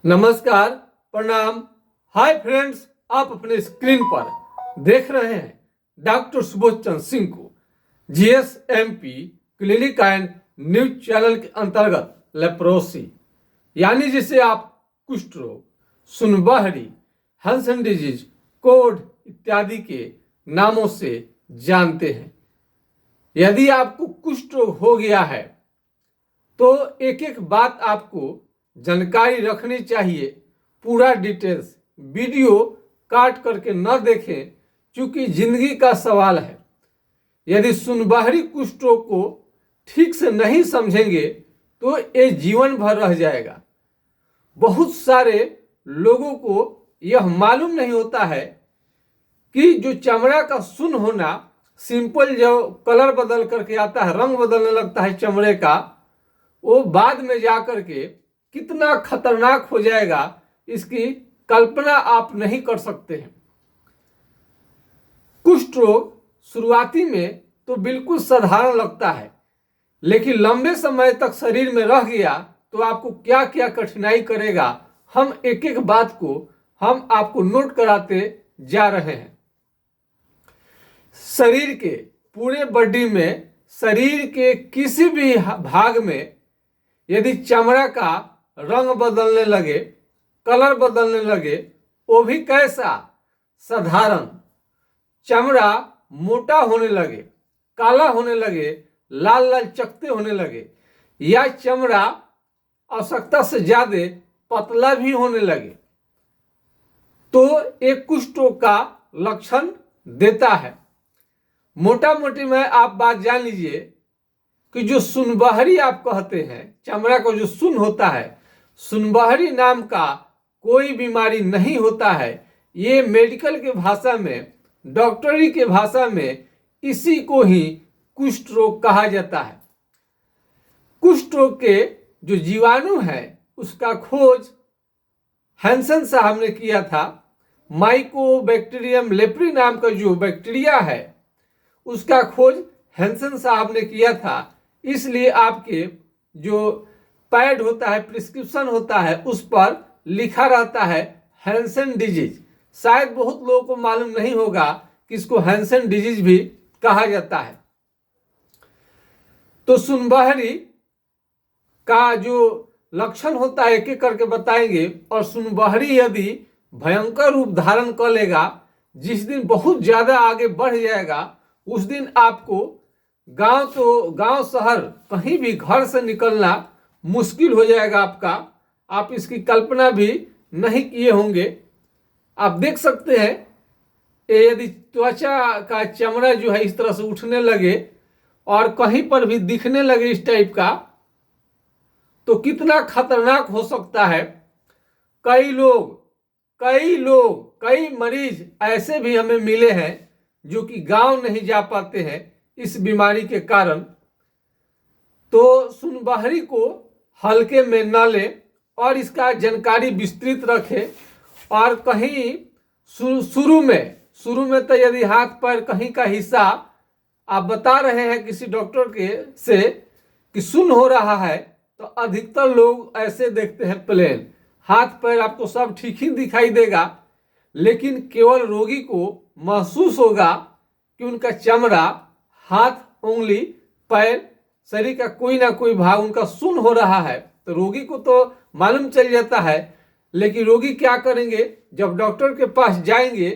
नमस्कार, प्रणाम। Hi friends, आप अपने स्क्रीन पर देख रहे हैं डॉक्टर सुबोध चंद्र सिंह को जीएसएमपी क्लिनिक एंड न्यूज चैनल के अंतर्गत लेप्रोसी यानी जिसे आप कुष्ठ रोग, सुनबहरी, हैंसन डिजीज, कोढ़ इत्यादि के नामों से जानते हैं। यदि आपको कुष्ठ रोग हो गया है तो एक एक बात आपको जानकारी रखनी चाहिए। पूरा डिटेल्स वीडियो काट करके न देखें, क्योंकि जिंदगी का सवाल है। यदि सुनबहरी कुष्ठ रोग को ठीक से नहीं समझेंगे तो ये जीवन भर रह जाएगा। बहुत सारे लोगों को यह मालूम नहीं होता है कि जो चमड़ा का सुन्न होना, सिंपल जो कलर बदल करके आता है, रंग बदलने लगता है चमड़े का, वो बाद में जाकर के कितना खतरनाक हो जाएगा, इसकी कल्पना आप नहीं कर सकते हैं। कुष्ठ रोग शुरुआती में तो बिल्कुल साधारण लगता है, लेकिन लंबे समय तक शरीर में रह गया तो आपको क्या क्या कठिनाई करेगा, हम एक एक बात को हम आपको नोट कराते जा रहे हैं। शरीर के पूरे बॉडी में, शरीर के किसी भी भाग में यदि चमड़ा का रंग बदलने लगे, कलर बदलने लगे, वो भी कैसा? साधारण। चमड़ा मोटा होने लगे, काला होने लगे, लाल लाल चकते होने लगे, या चमड़ा आवश्यकता से ज्यादा पतला भी होने लगे, तो एक कुष्ठ रोग का लक्षण देता है। मोटा मोटी में आप बात जान लीजिए कि जो सुनबहरी आप कहते हैं, चमड़ा का जो सुन्न होता है, सुनबहरी नाम का कोई बीमारी नहीं होता है। ये मेडिकल के भाषा में, डॉक्टरी के भाषा में इसी को ही कुष्ठ रोग कहा जाता है। कुष्ठ रोग के जो जीवाणु है उसका खोज हैंसन साहब ने किया था। माइकोबैक्टीरियम लेप्री नाम का जो बैक्टीरिया है उसका खोज हैंसन साहब ने किया था। इसलिए आपके जो पैड होता है, प्रिस्क्रिप्शन होता है, उस पर लिखा रहता है हैंसन डिजीज। शायद बहुत लोगों को मालूम नहीं होगा कि इसको हैंसन डिजीज भी कहा जाता है। तो सुनबहरी का जो लक्षण होता है एक एक करके बताएंगे। और सुनबहरी यदि भयंकर रूप धारण कर लेगा, जिस दिन बहुत ज्यादा आगे बढ़ जाएगा, उस दिन आपको गांव शहर कहीं भी घर से निकलना मुश्किल हो जाएगा आपका। आप इसकी कल्पना भी नहीं किए होंगे। आप देख सकते हैं, यदि त्वचा का चमड़ा जो है इस तरह से उठने लगे और कहीं पर भी दिखने लगे इस टाइप का, तो कितना खतरनाक हो सकता है। कई मरीज ऐसे भी हमें मिले हैं जो कि गांव नहीं जा पाते हैं इस बीमारी के कारण। तो सुनबहरी को हल्के में न ले और इसका जानकारी विस्तृत रखे। और कहीं शुरू में तो यदि हाथ पैर कहीं का हिस्सा आप बता रहे हैं किसी डॉक्टर के से कि सुन्न हो रहा है, तो अधिकतर लोग ऐसे देखते हैं प्लेन हाथ पैर, आपको सब ठीक ही दिखाई देगा, लेकिन केवल रोगी को महसूस होगा कि उनका चमड़ा, हाथ, उंगली, पैर, शरीर का कोई ना कोई भाग उनका सुन्न हो रहा है। तो रोगी को तो मालूम चल जाता है, लेकिन रोगी क्या करेंगे, जब डॉक्टर के पास जाएंगे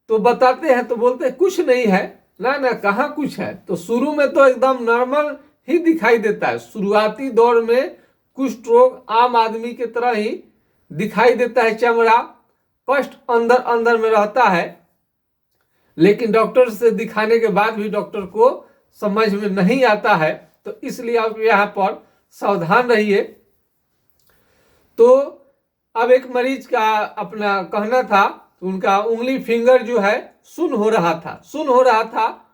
तो बताते हैं तो बोलते हैं कुछ नहीं है। ना कहाँ कुछ है। तो शुरू में तो एकदम नॉर्मल ही दिखाई देता है। शुरुआती दौर में कुष्ठ रोग आम आदमी की तरह ही दिखाई देता है। चमड़ा कष्ट अंदर में रहता है, लेकिन डॉक्टर से दिखाने के बाद भी डॉक्टर को समझ में नहीं आता है। तो इसलिए आप यहाँ पर सावधान रहिए। तो अब एक मरीज का अपना कहना था, उनका उंगली फिंगर जो है सुन्न हो रहा था।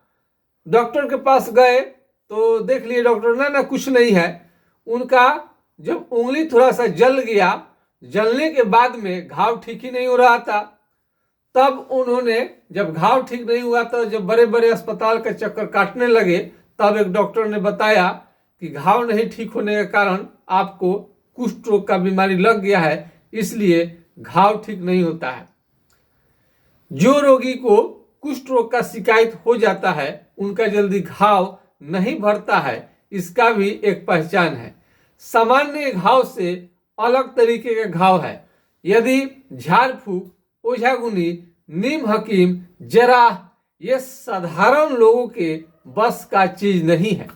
डॉक्टर के पास गए तो देख लिए डॉक्टर, ना कुछ नहीं है। उनका जब उंगली थोड़ा सा जल गया, जलने के बाद में घाव ठीक ही नहीं हो रहा था। तब उन्होंने, जब घाव ठीक नहीं हुआ तो जब बड़े बड़े अस्पताल का चक्कर काटने लगे, तब एक डॉक्टर ने बताया कि घाव नहीं ठीक होने के कारण आपको कुष्ठ रोग का बीमारी लग गया है, इसलिए घाव ठीक नहीं होता है। जो रोगी को कुष्ठ रोग का शिकायत हो जाता है उनका जल्दी घाव नहीं भरता है, इसका भी एक पहचान है। सामान्य घाव से अलग तरीके का घाव है। यदि झाड़ फूक, ओझागुनी, नीम हकीम, जराह ये साधारण लोगों के बस का चीज नहीं है।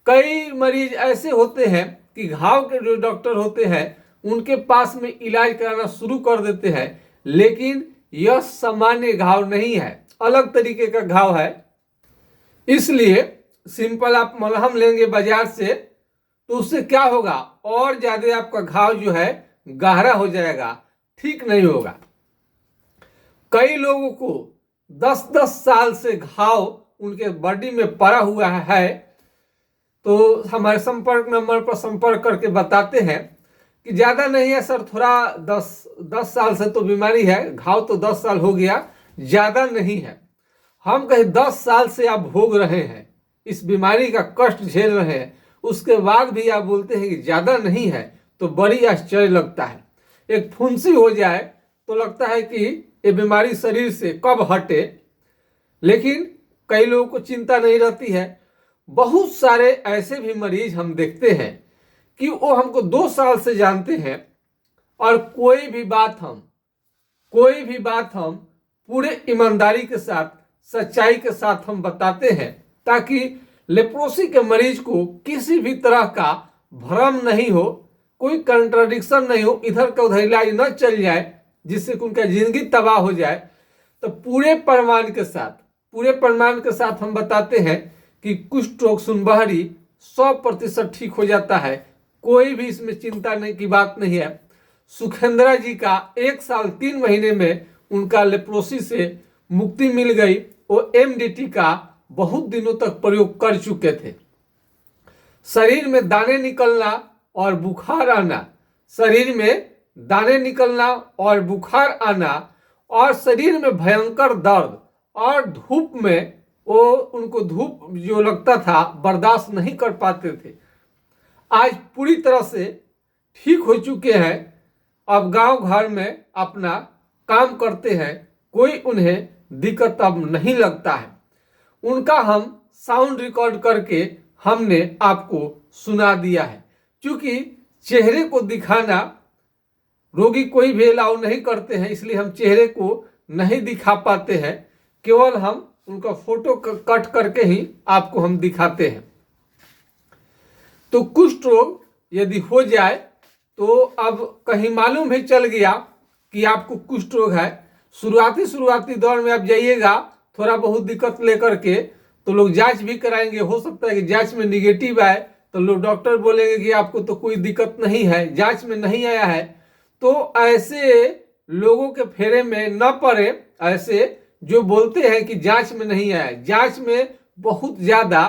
कई मरीज ऐसे होते हैं कि घाव के जो डॉक्टर होते हैं उनके पास में इलाज कराना शुरू कर देते हैं, लेकिन यह सामान्य घाव नहीं है, अलग तरीके का घाव है। इसलिए सिंपल आप मलहम लेंगे बाजार से तो उससे क्या होगा, और ज्यादा आपका घाव जो है गहरा हो जाएगा, ठीक नहीं होगा। कई लोगों को 10-10 साल से घाव उनके बॉडी में पड़ा हुआ है, तो हमारे संपर्क नंबर पर संपर्क करके बताते हैं कि ज़्यादा नहीं है सर, थोड़ा 10 साल से तो बीमारी है, घाव तो 10 साल हो गया, ज़्यादा नहीं है। हम कहीं 10 साल से आप भोग रहे हैं, इस बीमारी का कष्ट झेल रहे हैं, उसके बाद भी आप बोलते हैं कि ज़्यादा नहीं है, तो बड़ी आश्चर्य लगता है। एक फुंसी हो जाए तो लगता है कि ये बीमारी शरीर से कब हटे, लेकिन कई लोगों को चिंता नहीं रहती है। बहुत सारे ऐसे भी मरीज हम देखते हैं कि वो हमको 2 साल से जानते हैं और कोई भी बात हम पूरे ईमानदारी के साथ, सच्चाई के साथ हम बताते हैं, ताकि लेप्रोसी के मरीज को किसी भी तरह का भ्रम नहीं हो, कोई कंट्राडिक्शन नहीं हो, इधर का उधर इलाज न चल जाए जिससे कि उनका जिंदगी तबाह हो जाए। तो पूरे प्रमाण के साथ हम बताते हैं कि कुष्ठ रोग सुनबहरी 100% ठीक हो जाता है, कोई भी इसमें चिंता नहीं की बात नहीं है। सुखेंद्रा जी का 1 साल 3 महीने में उनका लेप्रोसी से मुक्ति मिल गई। वो एमडीटी का बहुत दिनों तक प्रयोग कर चुके थे। शरीर में दाने निकलना और बुखार आना, शरीर में दाने निकलना और बुखार आना, और शरीर में भयंकर दर्द, और धूप में वो उनको धूप जो लगता था बर्दाश्त नहीं कर पाते थे, आज पूरी तरह से ठीक हो चुके हैं। अब गांव घर में अपना काम करते हैं, कोई उन्हें दिक्कत अब नहीं लगता है। उनका हम साउंड रिकॉर्ड करके हमने आपको सुना दिया है। क्योंकि चेहरे को दिखाना रोगी कोई भी अलाउ नहीं करते हैं, इसलिए हम चेहरे को नहीं दिखा पाते हैं, केवल हम उनका फोटो कट करके ही आपको हम दिखाते हैं। तो कुष्ठ रोग यदि हो जाए तो अब कहीं मालूम भी चल गया कि आपको कुष्ठ रोग है, शुरुआती दौर में आप जाइएगा थोड़ा बहुत दिक्कत लेकर के, तो लोग जांच भी कराएंगे, हो सकता है कि जांच में निगेटिव आए तो लोग डॉक्टर बोलेंगे कि आपको तो कोई दिक्कत नहीं है, जांच में नहीं आया है। तो ऐसे लोगों के फेरे में न पड़े, ऐसे जो बोलते हैं कि जांच में नहीं आया, जांच में बहुत ज्यादा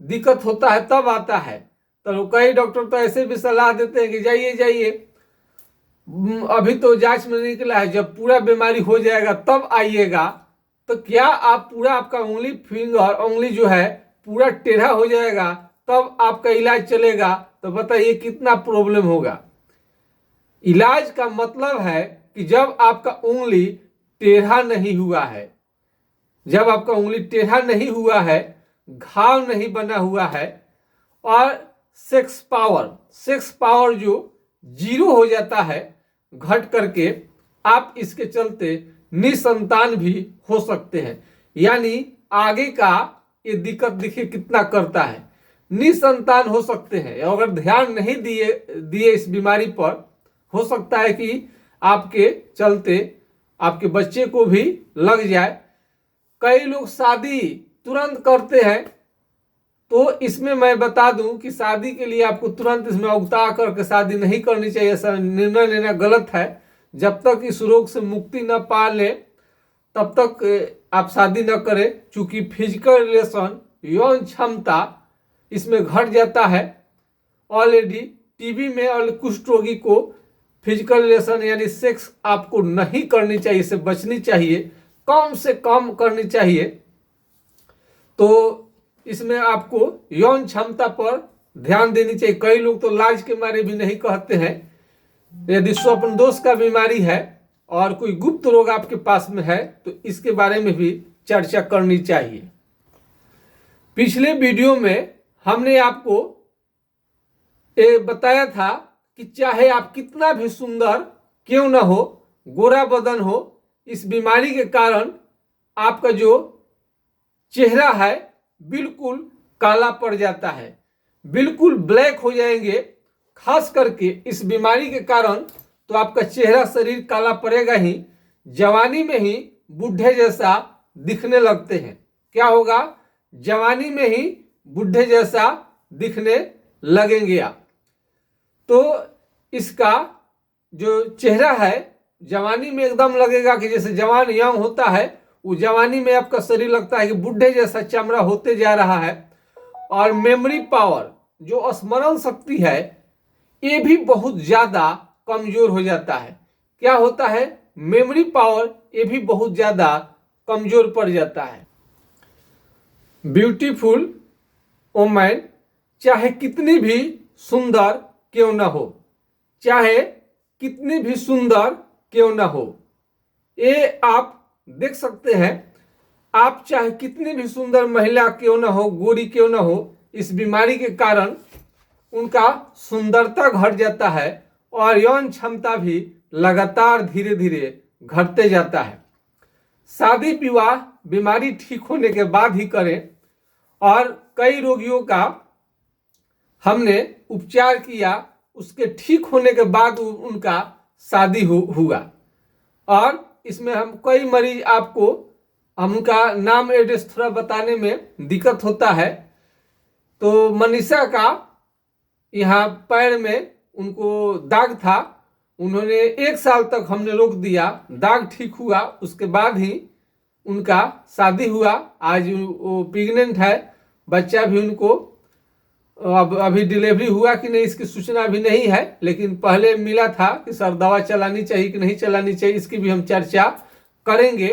दिक्कत होता है तब आता है। तो कई डॉक्टर तो ऐसे भी सलाह देते हैं कि जाइए अभी तो जांच में निकला है, जब पूरा बीमारी हो जाएगा तब आइएगा। तो क्या आप पूरा आपका उंगली जो है पूरा टेढ़ा हो जाएगा तब आपका इलाज चलेगा? तो बताइए कितना प्रॉब्लम होगा। इलाज का मतलब है कि जब आपका उंगली टेढ़ा नहीं हुआ है, जब आपका उंगली टेढ़ा नहीं हुआ है, घाव नहीं बना हुआ है, और सेक्स पावर जो 0 हो जाता है घट करके, आप इसके चलते निसंतान भी हो सकते हैं। यानी आगे का ये दिक्कत देखिए कितना करता है, निसंतान हो सकते हैं। अगर ध्यान नहीं दिए इस बीमारी पर, हो सकता है कि आपके चलते आपके बच्चे को भी लग जाए। कई लोग शादी तुरंत करते हैं, तो इसमें मैं बता दूं कि शादी के लिए आपको तुरंत इसमें उगता करके शादी नहीं करनी चाहिए। ऐसा निर्णय लेना गलत है। जब तक इस रोग से मुक्ति न पा ले तब तक आप शादी न करें, क्योंकि फिजिकल रिलेशन, यौन क्षमता इसमें घट जाता है। ऑलरेडी टीबी में और कुष्ठ रोगी को फिजिकल रिलेशन यानी सेक्स आपको नहीं करनी चाहिए, इससे बचनी चाहिए, कम से कम करनी चाहिए। तो इसमें आपको यौन क्षमता पर ध्यान देनी चाहिए। कई लोग तो लाज के मारे भी नहीं कहते हैं, यदि स्वप्न दोष का बीमारी है और कोई गुप्त रोग आपके पास में है तो इसके बारे में भी चर्चा करनी चाहिए। पिछले वीडियो में हमने आपको ये बताया था कि चाहे आप कितना भी सुंदर क्यों ना हो, गोरा बदन हो, इस बीमारी के कारण आपका जो चेहरा है बिल्कुल काला पड़ जाता है, बिल्कुल ब्लैक हो जाएंगे। खास करके इस बीमारी के कारण तो आपका चेहरा शरीर काला पड़ेगा ही, जवानी में ही बूढ़े जैसा दिखने लगते हैं। क्या होगा? जवानी में ही बूढ़े जैसा दिखने लगेंगे आप। तो इसका जो चेहरा है जवानी में एकदम लगेगा कि जैसे जवान यंग होता है, वो जवानी में आपका शरीर लगता है कि बूढ़े जैसा चमड़ा होते जा रहा है। और मेमोरी पावर, जो स्मरण शक्ति है, ये भी बहुत ज्यादा कमजोर हो जाता है। क्या होता है? मेमोरी पावर ये भी बहुत ज्यादा कमजोर पड़ जाता है। ब्यूटीफुल वुमन चाहे कितनी भी सुंदर क्यों ना हो, चाहे कितनी भी सुंदर क्यों ना हो, ये आप देख सकते हैं। आप चाहे कितनी भी सुंदर महिला क्यों ना हो, गोरी क्यों ना हो, इस बीमारी के कारण उनका सुंदरता घट जाता है और यौन क्षमता भी लगातार धीरे धीरे घटते जाता है। शादी विवाह बीमारी ठीक होने के बाद ही करें। और कई रोगियों का हमने उपचार किया, उसके ठीक होने के बाद उनका शादी हुआ। और इसमें हम कई मरीज आपको उनका नाम एड्रेस थोड़ा बताने में दिक्कत होता है। तो मनीषा का यहाँ पैर में उनको दाग था, उन्होंने 1 साल तक हमने रोक दिया, दाग ठीक हुआ, उसके बाद ही उनका शादी हुआ। आज वो प्रेग्नेंट है, बच्चा भी उनको अब अभी डिलीवरी हुआ कि नहीं इसकी सूचना अभी नहीं है, लेकिन पहले मिला था कि सर दवा चलानी चाहिए कि नहीं चलानी चाहिए, इसकी भी हम चर्चा करेंगे।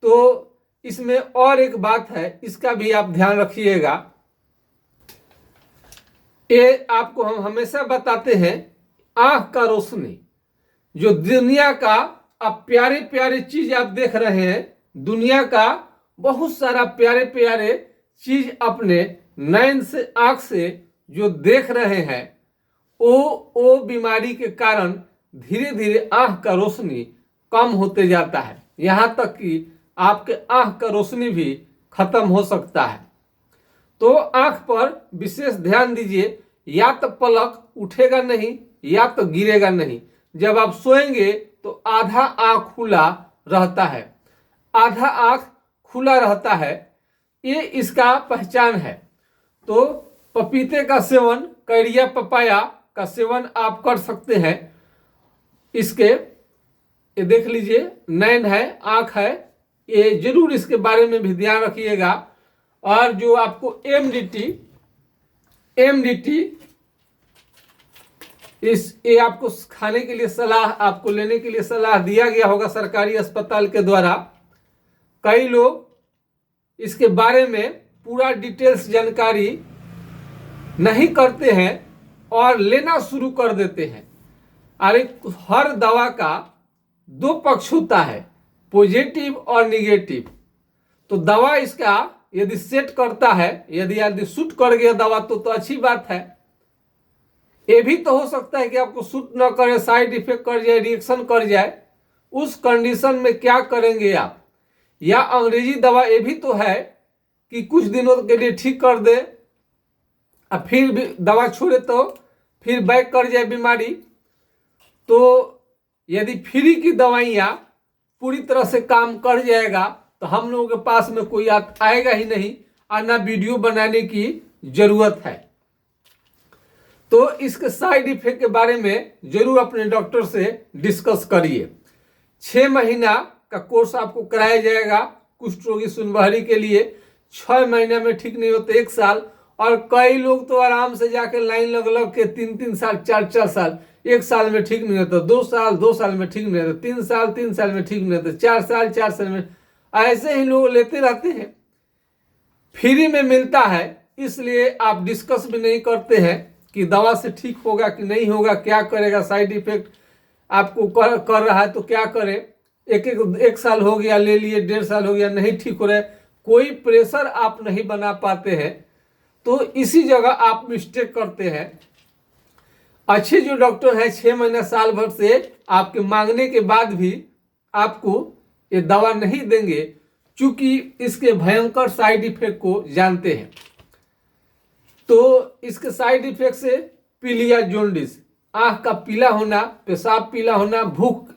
तो इसमें और एक बात है, इसका भी आप ध्यान रखिएगा। ये आपको हम हमेशा बताते हैं, आंख का रोशनी, जो दुनिया का आप प्यारे प्यारे चीज आप देख रहे हैं, दुनिया का बहुत सारा प्यारे प्यारे चीज अपने नयन से, आंख से जो देख रहे हैं, वो बीमारी के कारण धीरे धीरे आंख का रोशनी कम होते जाता है, यहां तक कि आपके आंख का रोशनी भी खत्म हो सकता है। तो आंख पर विशेष ध्यान दीजिए, या तो पलक उठेगा नहीं या तो गिरेगा नहीं। जब आप सोएंगे तो आधा आंख खुला रहता है, आधा आंख खुला रहता है, ये इसका पहचान है। तो पपीते का सेवन, कैरिया पपाया का सेवन आप कर सकते हैं। इसके ये देख लीजिए, नैन है, आंख है, ये जरूर इसके बारे में भी ध्यान रखिएगा। और जो आपको एमडीटी ये आपको खाने के लिए सलाह, आपको लेने के लिए सलाह दिया गया होगा सरकारी अस्पताल के द्वारा। कई लोग इसके बारे में पूरा डिटेल्स जानकारी नहीं करते हैं और लेना शुरू कर देते हैं। अरे हर दवा का 2 पक्ष होता है, पॉजिटिव और निगेटिव। तो दवा इसका यदि सेट करता है, यदि सूट कर गया दवा तो अच्छी बात है। ये भी तो हो सकता है कि आपको सूट न करे, साइड इफेक्ट कर जाए, रिएक्शन कर जाए। उस कंडीशन में क्या करेंगे आप? या अंग्रेजी दवा ये भी तो है कि कुछ दिनों के लिए ठीक कर दे और फिर भी दवा छोड़े तो फिर बैक कर जाए बीमारी। तो यदि फ्री की दवाइयाँ पूरी तरह से काम कर जाएगा तो हम लोगों के पास में कोई आएगा ही नहीं और ना वीडियो बनाने की जरूरत है। तो इसके साइड इफेक्ट के बारे में जरूर अपने डॉक्टर से डिस्कस करिए। 6 महीना का कोर्स आपको कराया जाएगा कुष्ठ रोगी सुनबहरी के लिए। 6 महीने में ठीक नहीं होते 1 साल, और कई लोग तो आराम से जाके लाइन लग के 3-3 साल, 4-4 साल, 1 साल में ठीक नहीं होता, 2 साल में ठीक नहीं होता, 3 साल में ठीक नहीं होता, 4 साल में, ऐसे ही लोग लेते रहते हैं। फ्री में मिलता है इसलिए आप डिस्कस भी नहीं करते हैं कि दवा से ठीक होगा कि नहीं होगा, क्या करेगा, साइड इफेक्ट आपको कर रहा है तो क्या करें। एक साल हो गया ले लिए, 1.5 साल हो गया, नहीं ठीक हो रहा है, कोई प्रेशर आप नहीं बना पाते हैं, तो इसी जगह आप मिस्टेक करते हैं। अच्छे जो डॉक्टर हैं 6 महीने साल भर से आपके मांगने के बाद भी आपको ये दवा नहीं देंगे, क्योंकि इसके भयंकर साइड इफेक्ट को जानते हैं। तो इसके साइड इफेक्ट से पीलिया जॉन्डिस, आंख का पीला होना, पेशाब पीला होना, भूख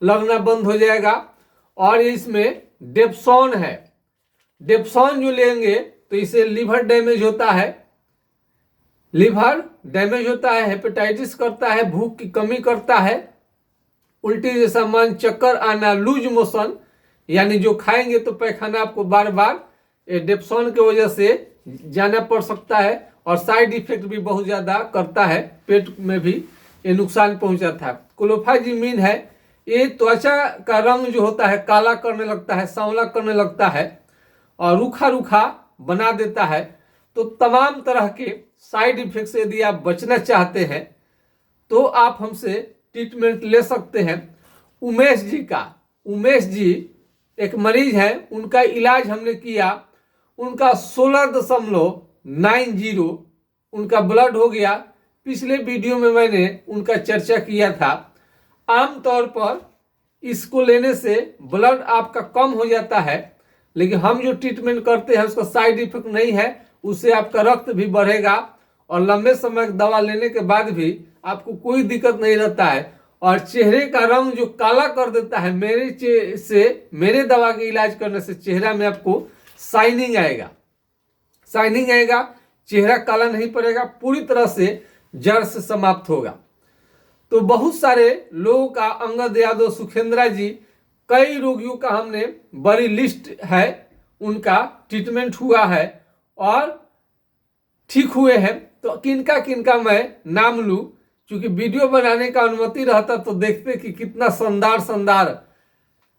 लगना बंद हो जाएगा। और इसमें डेप्सॉन है, डेप्सॉन जो लेंगे तो इसे लीवर डैमेज होता है, लीवर डैमेज होता है, हेपेटाइटिस करता है, भूख की कमी करता है, उल्टी जैसा मन, चक्कर आना, लूज मोशन, यानी जो खाएंगे तो पैखाना आपको बार बार डेप्सॉन की वजह से जाना पड़ सकता है। और साइड इफेक्ट भी बहुत ज़्यादा करता है, पेट में भी ये नुकसान पहुंचाता है। क्लोफाजिमीन है, ये त्वचा का रंग जो होता है काला करने लगता है, सांवला करने लगता है और रूखा रूखा बना देता है। तो तमाम तरह के साइड इफेक्ट से यदि आप बचना चाहते हैं तो आप हमसे ट्रीटमेंट ले सकते हैं। उमेश जी का, उमेश जी एक मरीज है, उनका इलाज हमने किया, उनका 16.90 उनका ब्लड हो गया। पिछले वीडियो में मैंने उनका चर्चा किया था। आमतौर पर इसको लेने से ब्लड आपका कम हो जाता है, लेकिन हम जो ट्रीटमेंट करते हैं उसका साइड इफेक्ट नहीं है, उससे आपका रक्त भी बढ़ेगा और लंबे समय दवा लेने के बाद भी आपको कोई दिक्कत नहीं रहता है। और चेहरे का रंग जो काला कर देता है, मेरे दवा के इलाज करने से चेहरा में आपको शाइनिंग आएगा, शाइनिंग आएगा, चेहरा काला नहीं पड़ेगा, पूरी तरह से जड़ से समाप्त होगा। तो बहुत सारे लोगों का, अंगद यादव, सुखेंद्रा जी, कई रोगियों का हमने बड़ी लिस्ट है, उनका ट्रीटमेंट हुआ है और ठीक हुए हैं। तो किनका किनका मैं नाम लूं, क्योंकि वीडियो बनाने का अनुमति रहता तो देखते कि कितना शानदार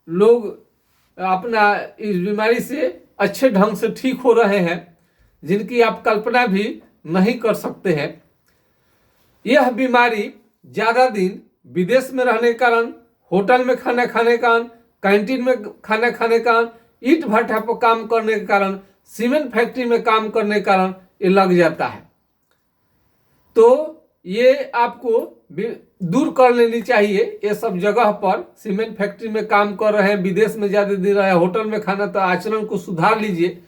लोग अपना इस बीमारी से अच्छे ढंग से ठीक हो रहे हैं, जिनकी आप कल्पना भी नहीं कर सकते हैं। यह बीमारी ज़्यादा दिन विदेश में रहने के कारण, होटल में खाना खाने के कारण, कैंटीन में खाना खाने के कारण, ईंट भट्ठा पर काम करने के कारण, सीमेंट फैक्ट्री में काम करने के कारण ये लग जाता है। तो ये आपको दूर कर लेनी चाहिए। ये सब जगह पर सीमेंट फैक्ट्री में काम कर रहे हैं, विदेश में ज़्यादा दिन रहे, होटल में खाना, तो आचरण को सुधार लीजिए।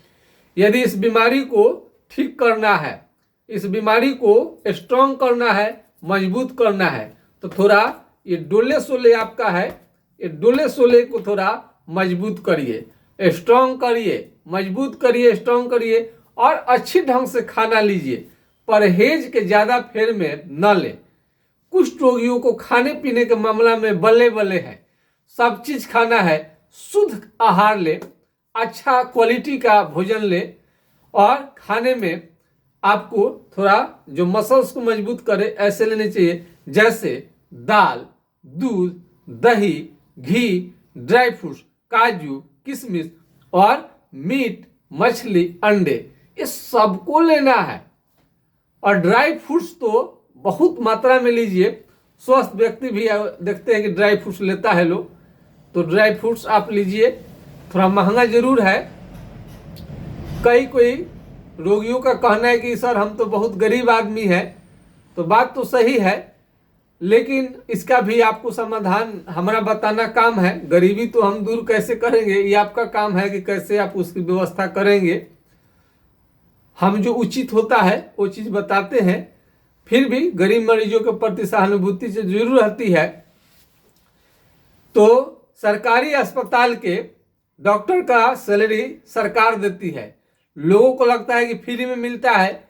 यदि इस बीमारी को ठीक करना है, इस बीमारी को स्ट्रॉन्ग करना है, मजबूत करना है, तो थोड़ा ये डोले सोले आपका है, ये डोले सोले को थोड़ा मजबूत करिए, स्ट्रॉन्ग करिए, मजबूत करिए, स्ट्रॉन्ग करिए और अच्छी ढंग से खाना लीजिए। परहेज के ज़्यादा फेर में न ले। कुछ रोगियों को खाने पीने के मामला में बल्ले बल्ले है, सब चीज खाना है, शुद्ध आहार ले, अच्छा क्वालिटी का भोजन ले और खाने में आपको थोड़ा जो मसल्स को मजबूत करे ऐसे लेने चाहिए, जैसे दाल, दूध, दही, घी, ड्राई फ्रूट्स, काजू, किशमिश और मीट, मछली, अंडे, ये सबको लेना है। और ड्राई फ्रूट्स तो बहुत मात्रा में लीजिए। स्वस्थ व्यक्ति भी देखते हैं कि ड्राई फ्रूट्स लेता है लोग, तो ड्राई फ्रूट्स आप लीजिए। थोड़ा महंगा जरूर है। कोई रोगियों का कहना है कि सर हम तो बहुत गरीब आदमी है, तो बात तो सही है, लेकिन इसका भी आपको समाधान हमारा बताना काम है। गरीबी तो हम दूर कैसे करेंगे, ये आपका काम है कि कैसे आप उसकी व्यवस्था करेंगे। हम जो उचित होता है वो चीज़ बताते हैं, फिर भी गरीब मरीजों के प्रति सहानुभूति से जरूर रहती है। तो सरकारी अस्पताल के डॉक्टर का सैलरी सरकार देती है, लोगों को लगता है कि फ्री में मिलता है।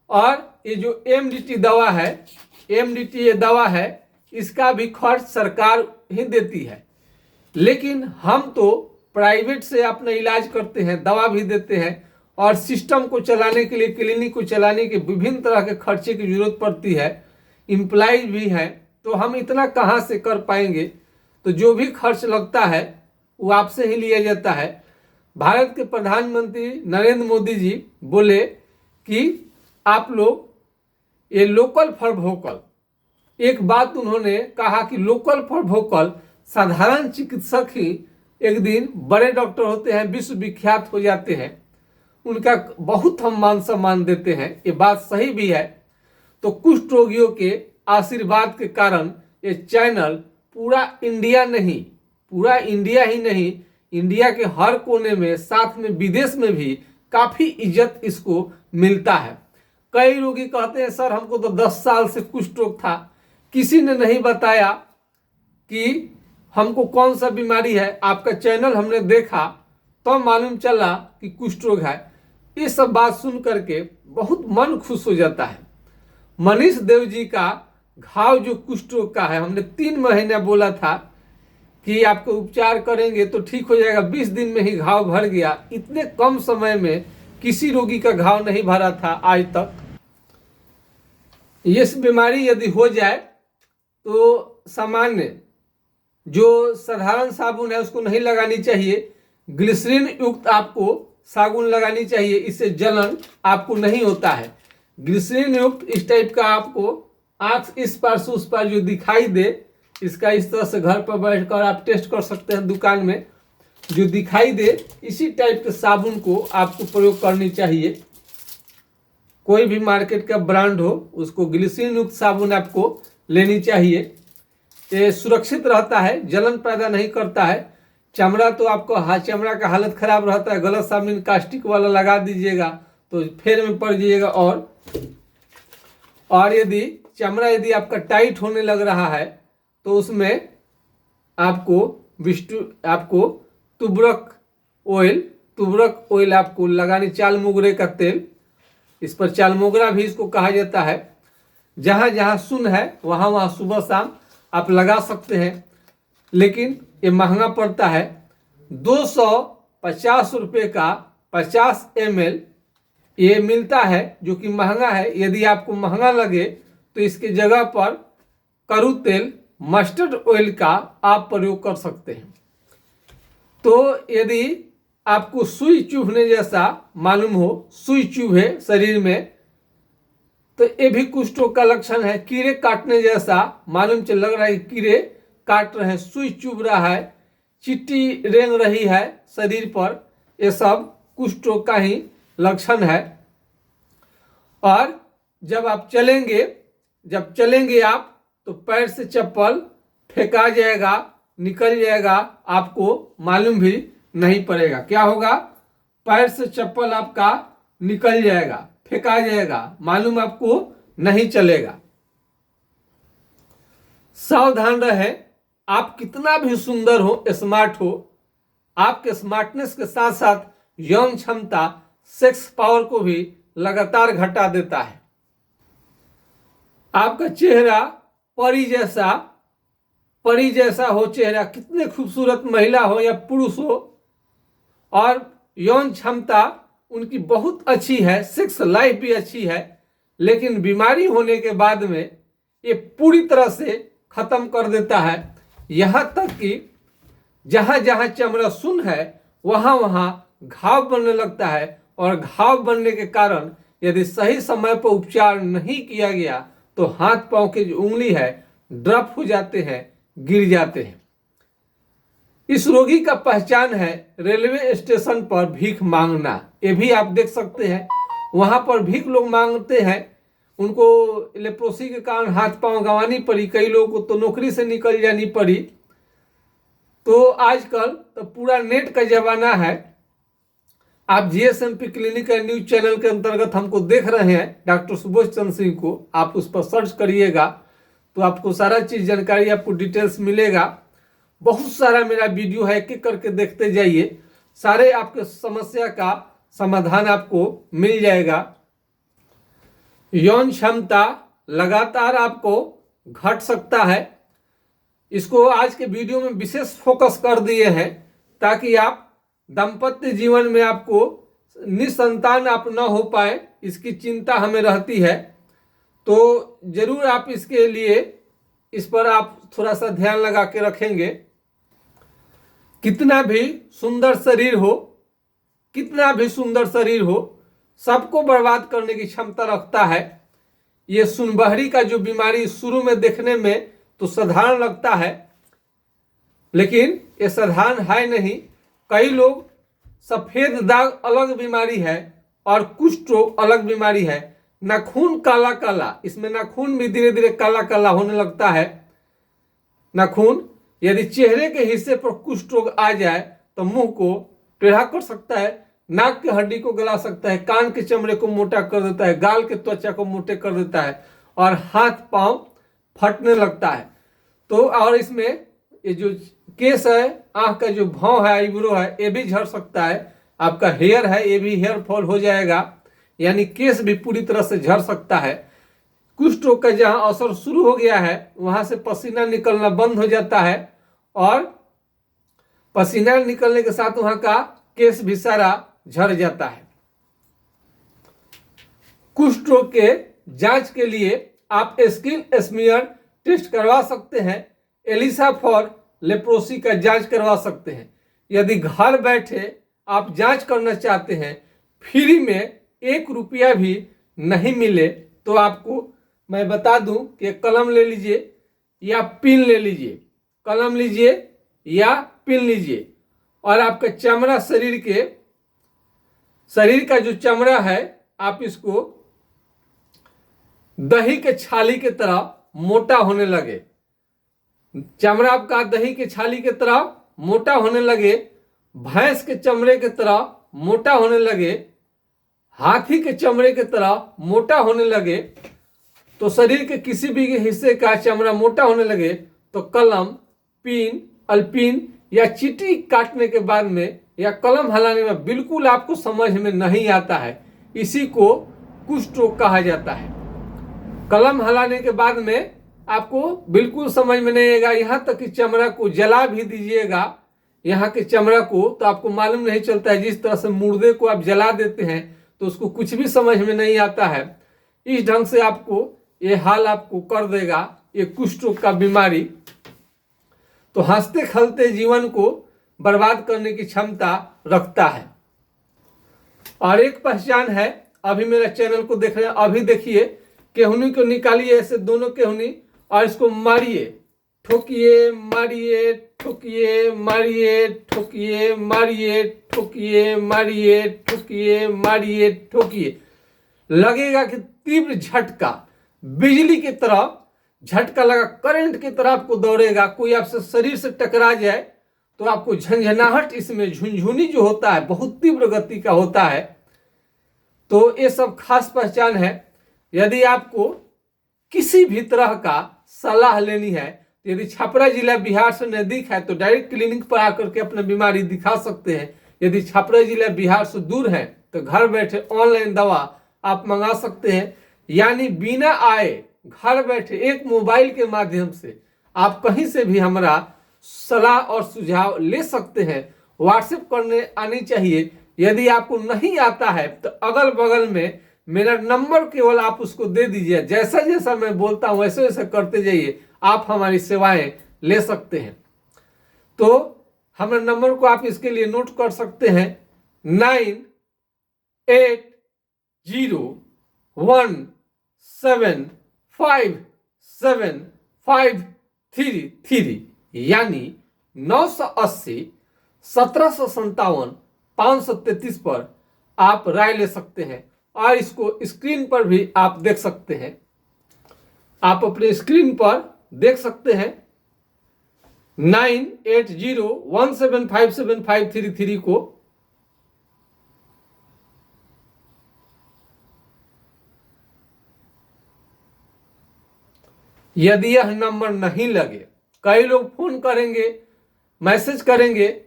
और ये जो एमडीटी दवा है, एमडीटी ये दवा है, इसका भी खर्च सरकार ही देती है। लेकिन हम तो प्राइवेट से अपना इलाज करते हैं, दवा भी देते हैं और सिस्टम को चलाने के लिए, क्लिनिक को चलाने के विभिन्न तरह के खर्चे की जरूरत पड़ती है, एम्प्लॉइज भी हैं, तो हम इतना कहाँ से कर पाएंगे। तो जो भी खर्च लगता है वो आपसे ही लिया जाता है। भारत के प्रधानमंत्री नरेंद्र मोदी जी बोले कि आप लोग ये लोकल फॉर वोकल, एक बात उन्होंने कहा कि लोकल फॉर वोकल, साधारण चिकित्सक ही एक दिन बड़े डॉक्टर होते हैं, विश्वविख्यात हो जाते हैं, उनका बहुत हम मान सम्मान देते हैं, ये बात सही भी है। तो कुष्ठ रोगियों के आशीर्वाद के कारण ये चैनल पूरा इंडिया नहीं, पूरा इंडिया ही नहीं, इंडिया के हर कोने में, साथ में विदेश में भी काफ़ी इज्जत इसको मिलता है। कई रोगी कहते हैं सर हमको तो 10 साल से कुष्ठ रोग था, किसी ने नहीं बताया कि हमको कौन सा बीमारी है, आपका चैनल हमने देखा तो मालूम चला कि कुष्ठ रोग है। ये सब बात सुन करके बहुत मन खुश हो जाता है। मनीष देव जी का घाव जो कुष्ठ रोग का है, हमने 3 महीने बोला था कि आपको उपचार करेंगे तो ठीक हो जाएगा, 20 दिन में ही घाव भर गया। इतने कम समय में किसी रोगी का घाव नहीं भरा था आज तक। ये बीमारी यदि हो जाए तो सामान्य जो साधारण साबुन है उसको नहीं लगानी चाहिए, ग्लिसरीन युक्त आपको साबुन लगानी चाहिए, इससे जलन आपको नहीं होता है। ग्लिसरीन युक्त इस टाइप का आपको आंख इस पार से उस पार जो दिखाई दे, इसका इस तरह से घर पर बैठकर आप टेस्ट कर सकते हैं दुकान में, जो दिखाई दे इसी टाइप के साबुन को आपको प्रयोग करनी चाहिए। कोई भी मार्केट का ब्रांड हो उसको ग्लिसरीन युक्त साबुन आपको लेनी चाहिए। ये सुरक्षित रहता है, जलन पैदा नहीं करता है। चमड़ा तो आपको चमड़ा का हालत खराब रहता है, गलत साबुन कास्टिक वाला लगा दीजिएगा तो फेर में पड़ जाइएगा। और यदि चमड़ा यदि आपका टाइट होने लग रहा है तो उसमें आपको तुबरक ऑयल आपको लगानी, चाल मोगरे का तेल, इस पर चाल मोगरा भी इसको कहा जाता है। जहाँ जहाँ सुन है वहाँ वहाँ सुबह शाम आप लगा सकते हैं, लेकिन ये महंगा पड़ता है। 250 रुपये का 50 ml ये मिलता है, जो कि महंगा है। यदि आपको महंगा लगे तो इसके जगह पर करू तेल, मस्टर्ड ऑयल का आप प्रयोग कर सकते हैं। तो यदि आपको सुई चुभने जैसा मालूम हो, सुई चुभे शरीर में, तो ये भी कुष्ठ रोग का लक्षण है। कीड़े काटने जैसा मालूम चल लग रहा है, कीड़े काट रहे हैं, सुई चुभ रहा है, चिट्टी रेंग रही है शरीर पर, ये सब कुष्ठ रोग का ही लक्षण है। और जब आप चलेंगे आप तो पैर से चप्पल फेंका जाएगा, निकल जाएगा, आपको मालूम भी नहीं पड़ेगा। क्या होगा? पैर से चप्पल आपका निकल जाएगा, फेंका जाएगा, मालूम आपको नहीं चलेगा। सावधान रहे, आप कितना भी सुंदर हो, स्मार्ट हो, आपके स्मार्टनेस के साथ साथ यौन क्षमता, सेक्स पावर को भी लगातार घटा देता है। आपका चेहरा परी जैसा हो चेहरा, कितने खूबसूरत महिला हो या पुरुष हो, और यौन क्षमता उनकी बहुत अच्छी है, सेक्स लाइफ भी अच्छी है, लेकिन बीमारी होने के बाद में ये पूरी तरह से खत्म कर देता है। यहाँ तक कि जहाँ जहाँ चमड़ा सुन है वहाँ वहाँ घाव बनने लगता है, और घाव बनने के कारण यदि सही समय पर उपचार नहीं किया गया तो हाथ पांव की जो उंगली है ड्रप हो जाते हैं, गिर जाते हैं। इस रोगी का पहचान है रेलवे स्टेशन पर भीख मांगना। ये भी आप देख सकते हैं, वहां पर भीख लोग मांगते हैं, उनको लेप्रोसी के कारण हाथ पांव गंवानी पड़ी, कई लोगों को तो नौकरी से निकल जानी पड़ी। तो आजकल तो पूरा नेट का जमाना है। आप जीएसएमपी क्लिनिक एंड न्यूज चैनल के अंतर्गत हमको देख रहे हैं, डॉक्टर सुबोध चंद्र सिंह को, आप उस पर सर्च करिएगा तो आपको सारा चीज जानकारी, आपको डिटेल्स मिलेगा। बहुत सारा मेरा वीडियो है, एक एक करके देखते जाइए, सारे आपके समस्या का समाधान आपको मिल जाएगा। यौन क्षमता लगातार आपको घट सकता है, इसको आज के वीडियो में विशेष फोकस कर दिए हैं ताकि आप दाम्पत्य जीवन में आपको निसंतान आप न हो पाए, इसकी चिंता हमें रहती है। तो जरूर आप इसके लिए इस पर आप थोड़ा सा ध्यान लगा के रखेंगे। कितना भी सुंदर शरीर हो, सबको बर्बाद करने की क्षमता रखता है। ये सुनबहरी का जो बीमारी शुरू में देखने में तो साधारण लगता है, लेकिन ये साधारण है नहीं। कई लोग सफेद दाग अलग बीमारी है और कुष्ठ रोग अलग बीमारी है। नाखून काला काला, इसमें नाखून भी धीरे धीरे काला काला होने लगता है। नाखून यदि चेहरे के हिस्से पर कुष्ठ रोग आ जाए तो मुंह को टेढ़ा कर सकता है, नाक की हड्डी को गला सकता है, कान के चमड़े को मोटा कर देता है, गाल के त्वचा को मोटे कर देता है और हाथ पांव फटने लगता है। तो और इसमें ये जो केस है, आंख का जो भाव है, आईब्रो है, ये भी झड़ सकता है। आपका हेयर है, ये भी हेयर फॉल हो जाएगा, यानी केस भी पूरी तरह से झड़ सकता है। कुष्ठ रोग का जहां असर शुरू हो गया है वहां से पसीना निकलना बंद हो जाता है और पसीना निकलने के साथ वहां का केस भी सारा झड़ जाता है। कुष्ठ रोग के जांच के लिए आप स्किन स्मीयर टेस्ट करवा सकते हैं, एलिसा फॉर लेप्रोसी का जांच करवा सकते हैं। यदि घर बैठे आप जांच करना चाहते हैं, फ्री में 1 रुपया भी नहीं मिले, तो आपको मैं बता दूं कि कलम ले लीजिए या पिन ले लीजिए, कलम लीजिए या पिन लीजिए और आपका चमड़ा शरीर का जो चमड़ा है आप इसको दही के छाली के तरह मोटा होने लगे, चमड़ा आपका दही के छाली के तरह मोटा होने लगे, भैंस के चमड़े के तरह मोटा होने लगे, हाथी के चमड़े के तरह मोटा होने लगे, तो शरीर के किसी भी हिस्से का चमड़ा मोटा होने लगे तो कलम, पिन, अल्पिन या चींटी काटने के बाद में या कलम हलाने में बिल्कुल आपको समझ में नहीं आता है, इसी को कुष्ठ रोग कहा जाता है। कलम हलाने के बाद में आपको बिल्कुल समझ में नहीं आएगा, यहाँ तक कि चमड़ा को जला भी दीजिएगा, यहाँ के चमड़ा को, तो आपको मालूम नहीं चलता है। जिस तरह से मुर्दे को आप जला देते हैं तो उसको कुछ भी समझ में नहीं आता है। इस ढंग से आपको ये हाल आपको कर देगा ये कुष्ठ रोग का बीमारी। तो हंसते खेलते जीवन को बर्बाद करने की क्षमता रखता है। और एक पहचान है, अभी मेरा चैनल को देख रहे हैं, अभी देखिए, केहूनी को निकालिए ऐसे दोनों केहूनी और इसको मारिए, ठोकिए मारिए, ठोकिए मारिए, ठोकिए मारिए, ठोकिए मारिए, ठोकिए मारिए, ठोकिए। लगेगा कि तीव्र झटका, बिजली की तरह झटका लगा, करंट की तरह आपको दौड़ेगा। कोई आपसे शरीर से टकरा जाए तो आपको झंझनाहट, इसमें झुनझुनी जो होता है बहुत तीव्र गति का होता है। तो ये सब खास पहचान है। यदि आपको किसी भी तरह का सलाह लेनी है, यदि छपरा जिला बिहार से नजदीक है तो डायरेक्ट क्लिनिक पर आकर के अपनी बीमारी दिखा सकते हैं। यदि छपरा जिला बिहार से दूर है तो घर बैठे ऑनलाइन दवा आप मंगा सकते हैं, यानी बिना आए घर बैठे एक मोबाइल के माध्यम से आप कहीं से भी हमारा सलाह और सुझाव ले सकते हैं। व्हाट्सएप करने आनी चाहिए। यदि आपको नहीं आता है तो अगल बगल में मेरा नंबर केवल आप उसको दे दीजिए, जैसा जैसा मैं बोलता हूं वैसे वैसे करते जाइए, आप हमारी सेवाएं ले सकते हैं। तो हमारे नंबर को आप इसके लिए नोट कर सकते हैं, 9808075753 यानी 980 1757 533 पर आप राय ले सकते हैं। और इसको स्क्रीन पर भी आप देख सकते हैं, आप अपने स्क्रीन पर देख सकते हैं 9801757533 को। यदि यह नंबर नहीं लगे, कई लोग फोन करेंगे, मैसेज करेंगे,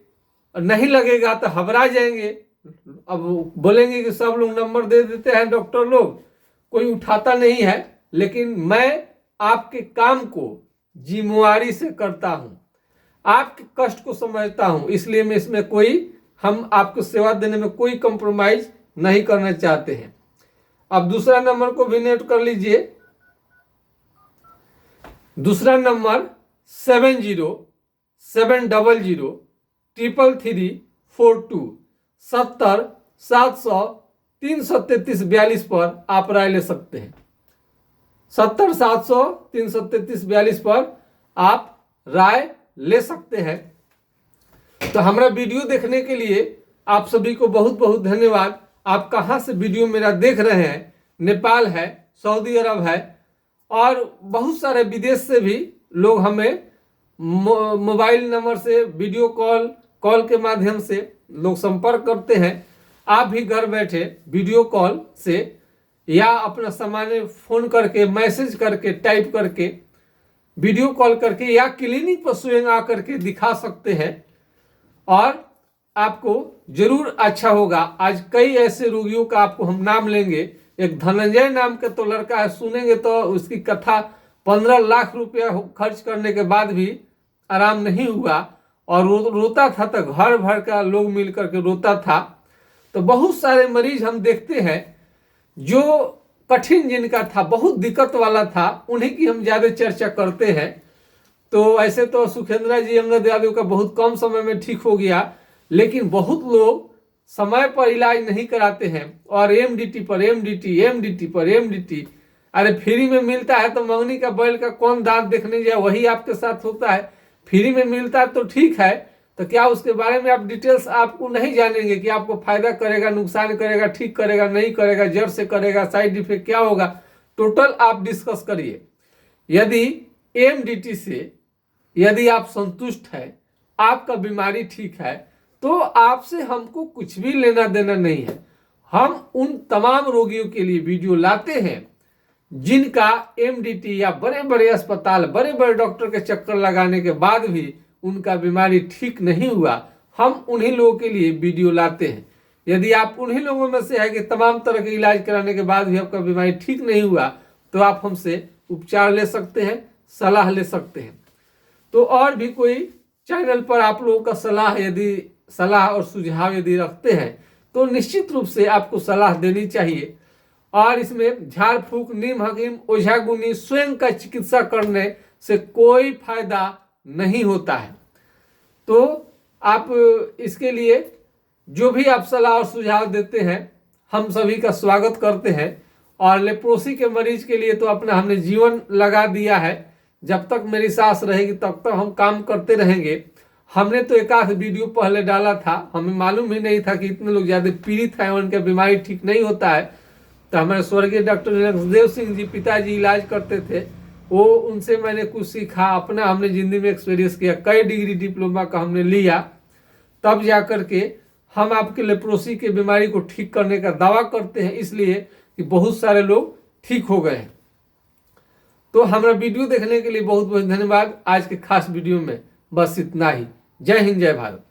नहीं लगेगा तो घबरा जाएंगे। अब बोलेंगे कि सब लोग नंबर दे देते हैं डॉक्टर लोग, कोई उठाता नहीं है। लेकिन मैं आपके काम को जिम्मेवारी से करता हूं, आपके कष्ट को समझता हूं, इसलिए मैं इसमें हम आपको सेवा देने में कोई कंप्रोमाइज नहीं करना चाहते हैं। अब दूसरा नंबर को भी नोट कर लीजिए। दूसरा नंबर 7070333342 70 700 333 42 पर आप राय ले सकते हैं। 70-700-333-42 पर आप राय ले सकते हैं। तो हमारा वीडियो देखने के लिए आप सभी को बहुत बहुत धन्यवाद। आप कहाँ से वीडियो मेरा देख रहे हैं? नेपाल है, सऊदी अरब है और बहुत सारे विदेश से भी लोग हमें मोबाइल नंबर से वीडियो कॉल के माध्यम से लोग संपर्क करते हैं। आप भी घर बैठे वीडियो कॉल से या अपना सामान्य फोन करके, मैसेज करके, टाइप करके, वीडियो कॉल करके या क्लिनिक पर स्वयं आकर के दिखा सकते हैं और आपको जरूर अच्छा होगा। आज कई ऐसे रोगियों का आपको हम नाम लेंगे। एक धनंजय नाम का तो लड़का है, सुनेंगे तो उसकी कथा 15 लाख रुपया खर्च करने के बाद भी आराम नहीं हुआ और रोता था, तो घर भर का लोग मिल करके रोता था। तो बहुत सारे मरीज हम देखते हैं जो कठिन जिनका था, बहुत दिक्कत वाला था, उन्हीं की हम ज्यादा चर्चा करते हैं। तो ऐसे तो सुखेंद्र जी, अंगद यादव का बहुत कम समय में ठीक हो गया, लेकिन बहुत लोग समय पर इलाज नहीं कराते हैं और एमडीटी पर एमडीटी। अरे फ्री में मिलता है तो मंगनी का बैल का कौन दांत देखने जाए, वही आपके साथ होता है। फ्री में मिलता है तो ठीक है, तो क्या उसके बारे में आप डिटेल्स आपको नहीं जानेंगे कि आपको फायदा करेगा, नुकसान करेगा, ठीक करेगा, नहीं करेगा, जड़ से करेगा, साइड इफेक्ट क्या होगा, टोटल आप डिस्कस करिए। यदि एमडीटी से यदि आप संतुष्ट है, आपका बीमारी ठीक है, तो आपसे हमको कुछ भी लेना देना नहीं है। हम उन तमाम रोगियों के लिए वीडियो लाते हैं जिनका एमडीटी या बड़े बड़े अस्पताल, बड़े बड़े डॉक्टर के चक्कर लगाने के बाद भी उनका बीमारी ठीक नहीं हुआ। हम उन्हीं लोगों के लिए वीडियो लाते हैं। यदि आप उन्हीं लोगों में से है कि तमाम तरह के इलाज कराने के बाद भी आपका बीमारी ठीक नहीं हुआ, तो आप हमसे उपचार ले सकते हैं, सलाह ले सकते हैं। तो और भी कोई चैनल पर आप लोगों का सलाह और सुझाव यदि रखते हैं तो निश्चित रूप से आपको सलाह देनी चाहिए। और इसमें झाड़ फूक, नीम हकीम, ओझा गुनी, स्वयं का चिकित्सा करने से कोई फायदा नहीं होता है। तो आप इसके लिए जो भी आप सलाह और सुझाव देते हैं, हम सभी का स्वागत करते हैं। और लेप्रोसी के मरीज के लिए तो अपना हमने जीवन लगा दिया है। जब तक मेरी सांस रहेगी तब तक हम काम करते रहेंगे। हमने तो एक आध वीडियो पहले डाला था, हमें मालूम ही नहीं था कि इतने लोग ज्यादा पीड़ित हैं, उनका बीमारी ठीक नहीं होता है। तो हमारे स्वर्गीय डॉक्टर देव सिंह जी, पिताजी इलाज करते थे, वो उनसे मैंने कुछ सीखा, अपना हमने जिंदगी में एक्सपीरियंस किया, कई डिग्री डिप्लोमा का हमने लिया, तब जा करके हम आपके लेप्रोसी के बीमारी को ठीक करने का दावा करते हैं, इसलिए कि बहुत सारे लोग ठीक हो गए हैं। तो हमारा वीडियो देखने के लिए बहुत बहुत धन्यवाद। आज के खास वीडियो में बस इतना ही। जय हिंद, जय भारत।